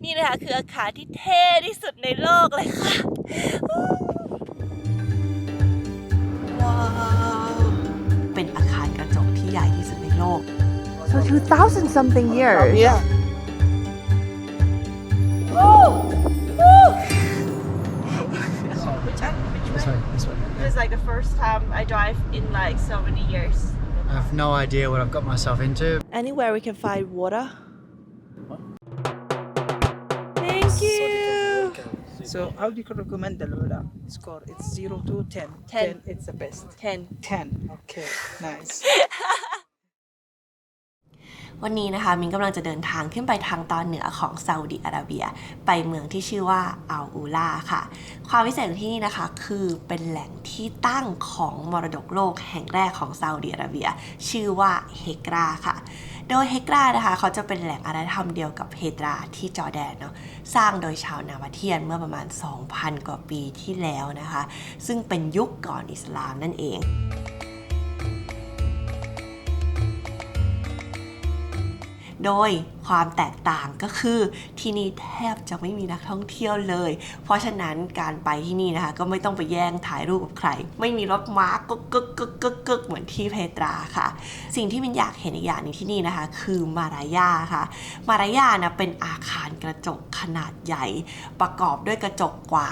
นี่นะคะคืออาคารที่เท่ที่สุดในโลกเลยค่ะว้าวเป็นอาคารกระจกที่ใหญ่ที่สุดในโลก So 2,000 something years. Yeah. This way. This is like the first time I drive in like so many years. I have no idea what I've got myself into. Anywhere we can find water. Thank you. So how do you recommend the Lola score? It's 0 to 10. 10. It's the best. 10. 10. Okay, nice. วันนี้นะคะมินกำลังจะเดินทางขึ้นไปทางตอนเหนือของซาอุดิอาระเบียไปเมืองที่ชื่อว่าอัลอูลาค่ะความพิเศษของที่นี่นะคะคือเป็นแหล่งที่ตั้งของมรดกโลกแห่งแรกของซาอุดิอาระเบียชื่อว่าเฮกราค่ะโดยเฮกรานะคะเขาจะเป็นแหล่งอารยธรรมเดียวกับเฮตราที่จอร์แดนเนาะสร้างโดยชาวนามาเทียนเมื่อประมาณ 2,000 กว่าปีที่แล้วนะคะซึ่งเป็นยุคก่อนอิสลามนั่นเองโดยความแตกต่างก็คือที่นี่แทบจะไม่มีนักท่องเที่ยวเลยเพราะฉะนั้นการไปที่นี่นะคะก็ไม่ต้องไปแย่งถ่ายรูปกับใครไม่มีรถม้าก็เหมือนที่เพตราค่ะสิ่งที่มินอยากเห็นอีกอย่างนึงที่นี่นะคะคือมารายาค่ะมารายานะเป็นอาคารกระจกขนาดใหญ่ประกอบด้วยกระจกกว่า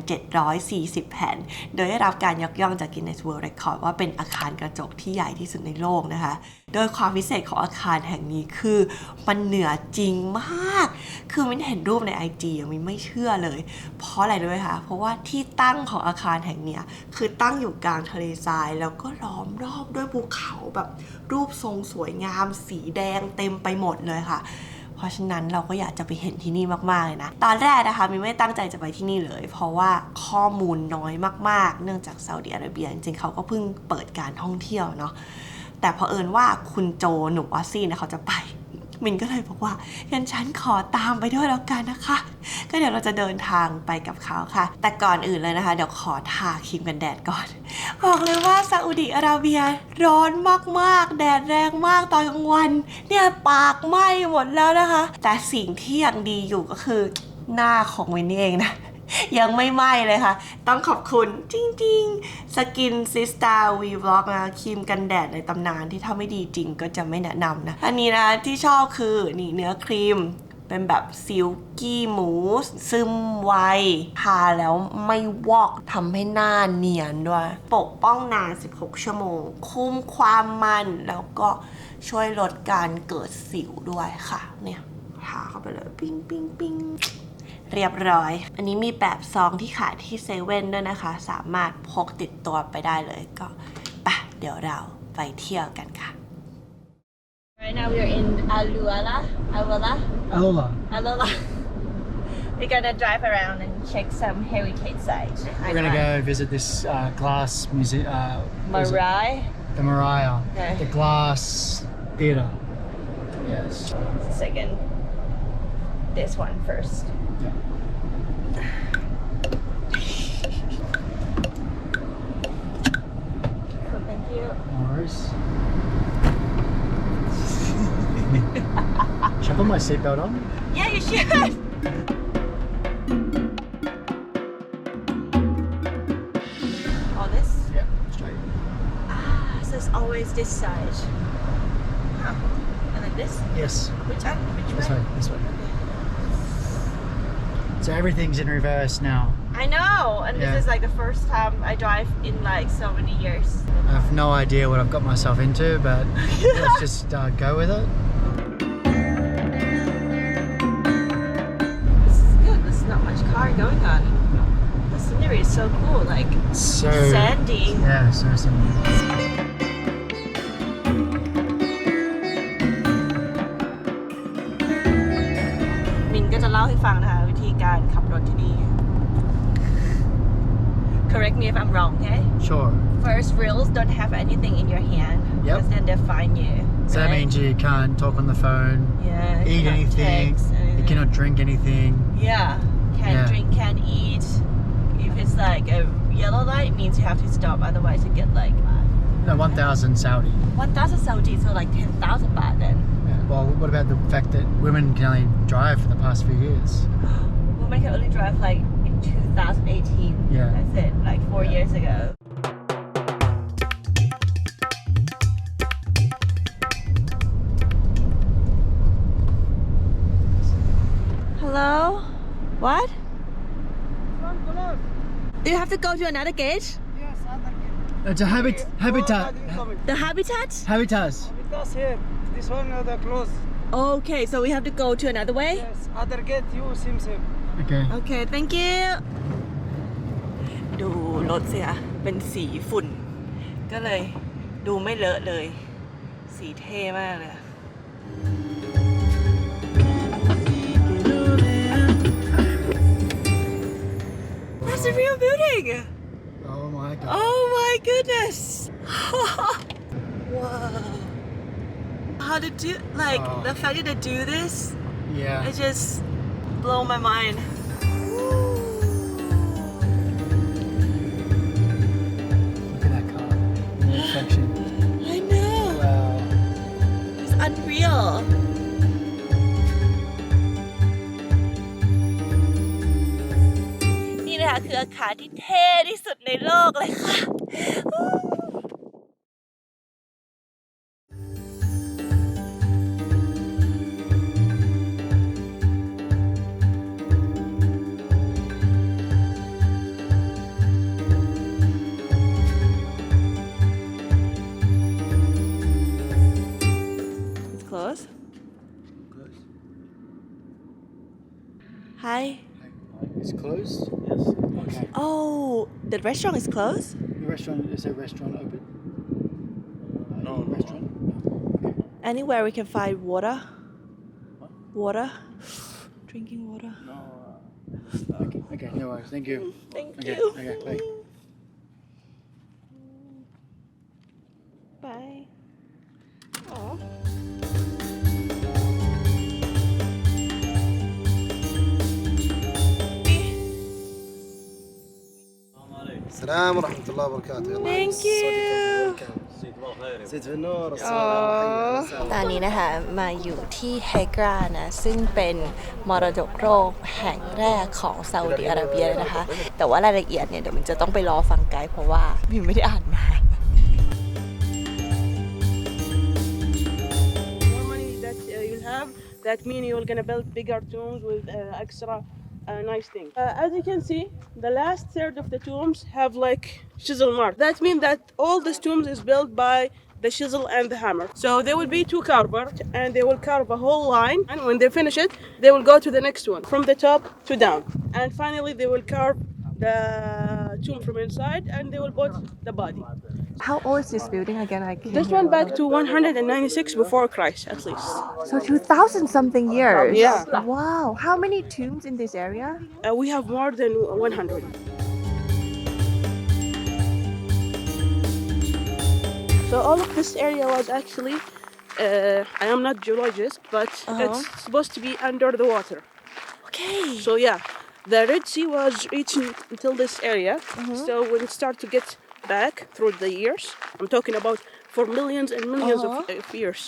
9,740 แผ่นโดยได้รับการยกย่องจาก Guinness World Record ว่าเป็นอาคารกระจกที่ใหญ่ที่สุดในโลกนะคะโดยความพิเศษของอาคารแห่งนี้คือมันเหนือจริงมากคือมินเห็นรูปใน IG มินไม่เชื่อเลยเพราะอะไรด้วยคะเพราะว่าที่ตั้งของอาคารแห่งเนี้ยคือตั้งอยู่กลางทะเลทรายแล้วก็ล้อมรอบด้วยภูเขาแบบรูปทรงสวยงามสีแดงเต็มไปหมดเลยค่ะเพราะฉะนั้นเราก็อยากจะไปเห็นที่นี่มากๆเลยนะตอนแรกนะคะมินไม่ตั้งใจจะไปที่นี่เลยเพราะว่าข้อมูลน้อยมากๆเนื่องจากซาอุดิอาระเบียจริงๆเขาก็เพิ่งเปิดการท่องเที่ยวเนาะแต่เผอิญว่าคุณโจหนุ่มออสซี่เนี่ยเขาจะไปมินก็เลยบอกว่างั้นฉันขอตามไปด้วยแล้วกันนะคะก็เดี๋ยวเราจะเดินทางไปกับเขาค่ะแต่ก่อนอื่นเลยนะคะเดี๋ยวขอทาครีมกันแดดก่อนบอกเลยว่าซาอุดิอาระเบียร้อนมากๆแดดแรงมากตอนกลางวันเนี่ยปากไหม้หมดแล้วนะคะแต่สิ่งที่ยังดีอยู่ก็คือหน้าของมินนี่เองนะยังไม่ไหม้เลยค่ะต้องขอบคุณจริงๆ Skin Sister Vlog นะครีมกันแดดในตำนานที่ถ้าไม่ดีจริงก็จะไม่แนะนำนะอันนี้นะที่ชอบคือนี่เนื้อครีมเป็นแบบซิลกี้มูสซึมไวทาแล้วไม่วอกทำให้หน้าเนียนด้วยปกป้องนาน16 ชั่วโมงคุมความมันแล้วก็ช่วยลดการเกิดสิวด้วยค่ะเนี่ยทาเข้าไปเลยปิ้งปิ้งปิ้งเรียบร้อยอันนี้มีแบบซองที่ขายที่เซเว่นด้วยนะคะสามารถพกติดตัวไปได้เลยก็ไปเดี๋ยวเราไปเที่ยวกันค่ะ Right now we're in Alula. We're gonna drive around and check some heritage sites. We're gonna go visit this glass museum. Marai. The Mariah. Okay. The glass theatre. Yes. Second. This one first. Yeah. Cool, thank you. No worries. Should I put my seatbelt on? Yeah, you should. All this? Yeah, straight. So it's always this side. And then this? Yes. Which one? This way. This way. So everything's in reverse now. I know, and Yeah. this is like the first time I drive in like so many years. I have no idea what I've got myself into, but let's just go with it. This is good. There's not much car going on. The scenery is so cool, like So sandy. Yeah, so sandy. มินก็จะเล่าให้ฟังนะคะวิธีการขับรถที่นี่ Correct me if I'm wrong, okay? Sure. First, rails don't have anything in your hand. Yep. Because then they'll fine you. So that right? means you can't talk on the phone, Yeah. eat cannot anything, text, you anything. cannot drink anything. Yeah. Can't Yeah. drink, can't eat. If it's like a yellow light, it means you have to stop. Otherwise, you get like No, 1,000 Saudi. 1,000 Saudi, so like 10,000 baht then. Yeah. well, what about the fact that women can only drive for the past few years? Women can only drive like in 2018. Yeah. That's it, like 4 years ago. Hello? What? You have to go to another gate? It's a habitat. The habitat? Habitats. Because here, this one the close. Okay, so we have to go to another way? Yes, other gate you same. Okay. Okay, thank you ดูรถเสียเป็นสีฝุ่น ก็เลยดูไม่เลอะเลย สีเท่มากเลยอะ That's a real building! Oh my god. Oh my goodness! Wow! How to do, like, Oh. the fact that they do this, Yeah. it just blow my mind. Look at that car. The reflection. I know! Wow. It's unreal. นี่นะคะคืออาคารที่เท่ที่สุดในโลกเลยค่ะ It's closed. Hi. It's closed? Yes. Okay. Oh, the restaurant is closed? The restaurant, is the restaurant open? No. Restaurant? Anywhere we can find water? Water? Drinking water? Okay, no worries. Thank you. Thank Okay, you. okay, bye. Bye. Aw. السلام ورحمة الله وبركاته. Thank you. زيد في النور. ตอนนี้นะคะมาอยู่ที่ไฮกรานะซึ่งเป็นมรดกโลกแห่งแรกของซาอุดิอาระเบียเลยนะคะ แต่ว่ารายละเอียดเนี่ยเดี๋ยวมันจะต้องไปรอฟังไกด์เพราะว่าพิมไม่ได้อ่านมา More money that you'll have, that means you're gonna build bigger tombs with extra nice things. As you can see, the last third of the tombs have like chisel mark. That means that all these tombs is built by the chisel and the hammer. So there will be two carvers and they will carve a whole line, and when they finish it, they will go to the next one from the top to down. And finally they will carve the tomb from inside and they will put the body. How old is this building again? I can't This one back to 196 before Christ at least. So 2,000 something years. Yeah. Wow. How many tombs in this area? We have more than 100. So all of this area was actually, I am not geologist, but it's supposed to be under the water. Okay. So yeah, the Red Sea was reaching until this area. So when it started to get back through the years, I'm talking about for millions and millions of years,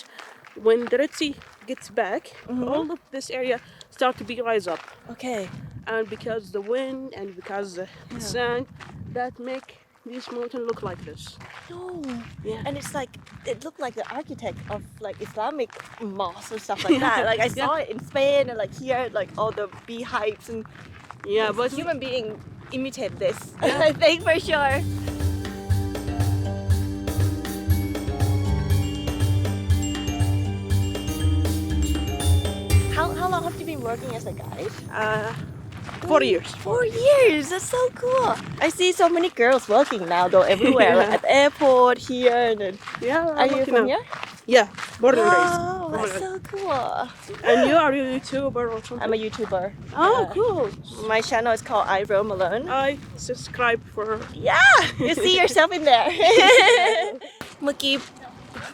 when the Red Sea gets back, all of this area start to be rise up. Okay. And because the wind and because the sand, that make this mountain look like this. No. Yeah. And it's like, it looked like the architect of like Islamic mosques or stuff like that. Like I saw it in Spain and like here, like all the beehives and Yeah, but human being imitate this. I think for sure. How long have you been working as a guide? 4 years. 4 years. That's so cool. I see so many girls working now though everywhere, like at the airport here. And then, Yeah. are you from here? Yeah, born and raised. Oh, that's so cool. And you are you a YouTuber or something? I'm a YouTuber. Oh, cool. My channel is called I Roam Alone. I subscribe for. Yeah, you see yourself in there. เมื่อกี้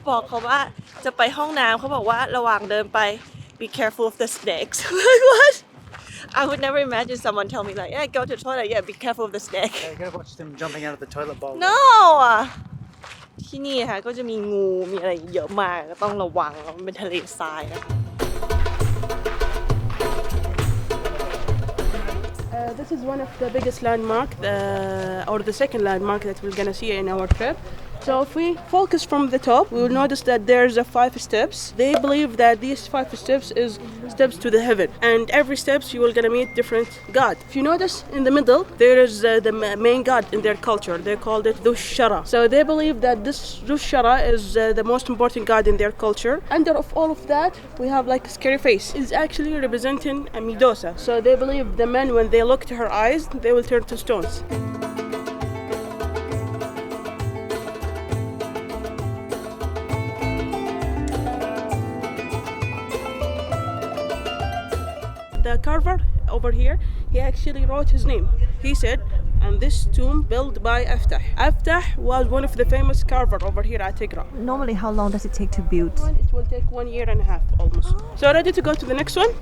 บอกเขาว่าจะไปห้องน้ำเขาบอกว่าระหว่างเดินไป be careful of the snakes. Like what? I would never imagine someone tell me like, yeah, go to the toilet. Yeah, be careful of the snake. Yeah, you gotta watch them jumping out of the toilet bowl. No. ที่นี่ค่ะก็จะมีงูมีอะไรเยอะมากก็ต้องระวังมันเป็นทะเลทรายนะ This is one of the biggest landmark, or the second landmark that we're gonna see in our trip. So if we focus from the top, we will notice that there's 5 steps. They believe that these 5 steps is steps to the heaven, and every steps you will gonna meet different god. If you notice in the middle, there is the main god in their culture. They called it Dhush Shara. So they believe that this Dhush Shara is the most important god in their culture. Under of all of that, we have like a scary face. It's actually representing a Medusa. So they believe the men, when they look to her eyes, they will turn to stones. The carver over here, he actually wrote his name. He said, and this tomb built by Aftah. Aftah was one of the famous carver over here at Tigra. Normally, how long does it take to build? It will take 1 year and a half almost. So ready to go to the next one?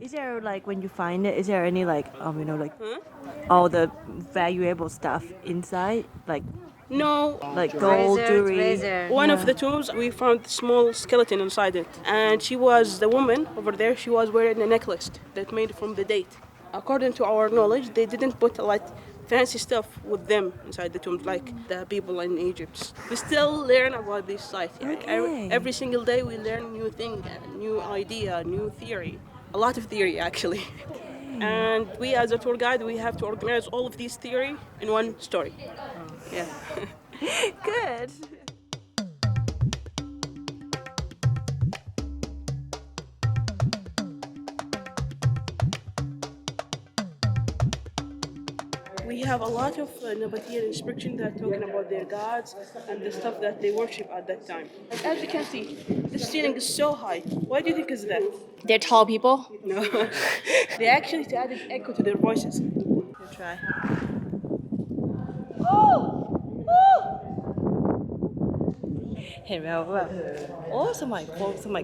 Is there like when you find it, is there any like all the valuable stuff inside, like No. gold jewelry? One of the tombs, we found a small skeleton inside it. And she was, the woman over there, she was wearing a necklace that made from the date. According to our knowledge, they didn't put like fancy stuff with them inside the tombs like the people in Egypt. We still learn about this site. Okay. Every single day we learn new thing, new idea, new theory. A lot of theory actually. And we as a tour guide, we have to organize all of these theory in one story. Yeah. Good. We have a lot of Nabatean inscription that are talking about their gods and the stuff that they worship at that time. And as you can see, the ceiling is so high. Why do you think is that? They're tall people. No. They actually added echo to their voices. We'll try.เห็นไหมว่าแบบโอ้สมัย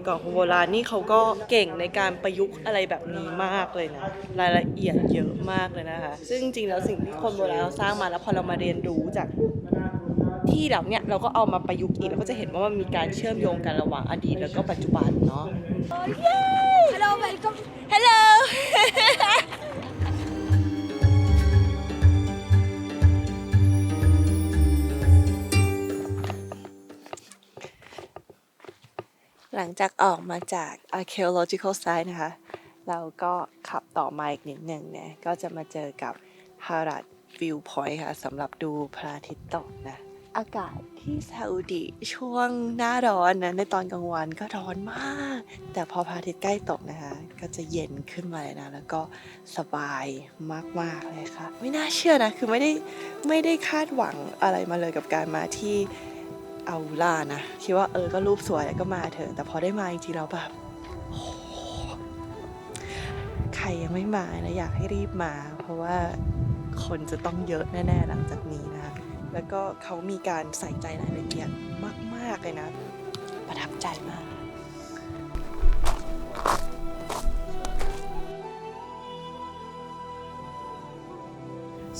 ก่อนคนโบราณนี่เขาก็เก่งในการประยุกต์อะไรแบบนี้มากเลยนะรายละเอียดเยอะมากเลยนะคะซึ่งจริงๆแล้วสิ่งที่คนโบราณเราสร้างมาแล้วพอเรามาเรียนรู้จากที่เหล่านี้เราก็เอามาประยุกต์อีกเราก็จะเห็นว่ามันมีการเชื่อมโยงกันระหว่างอดีตแล้วก็ปัจจุบันเนาะ Hello welcome Hello หลังจากออกมาจาก archaeological site นะคะเราก็ขับต่อมาอีกนิดนึงเนี่ยก็จะมาเจอกับ Harat Viewpoint ค่ะสำหรับดูพระอาทิตย์ตกนะอากาศที่ซาอุดิช่วงหน้าร้อนนะในตอนกลางวันก็ร้อนมากแต่พอพระอาทิตย์ใกล้ตกนะคะก็จะเย็นขึ้นมาเลยนะแล้วก็สบายมากๆเลยค่ะไม่น่าเชื่อนะคือไม่ได้คาดหวังอะไรมาเลยกับการมาที่เอาล่านะคิดว่าก็รูปสวยก็มาเถอะแต่พอได้มาจริงๆแล้วแบบใครยังไม่มานะอยากให้รีบมาเพราะว่าคนจะต้องเยอะแน่ๆหลังจากนี้นะคะแล้วก็เขามีการใส่ใจรายละเอียดมากๆเลยนะประทับใจมาก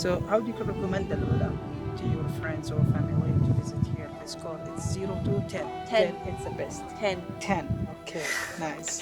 So how do you recommend the Lula to your friends or family to visit here? The score it's 0 to 10. 10 it's the best 10 10. Okay, nice.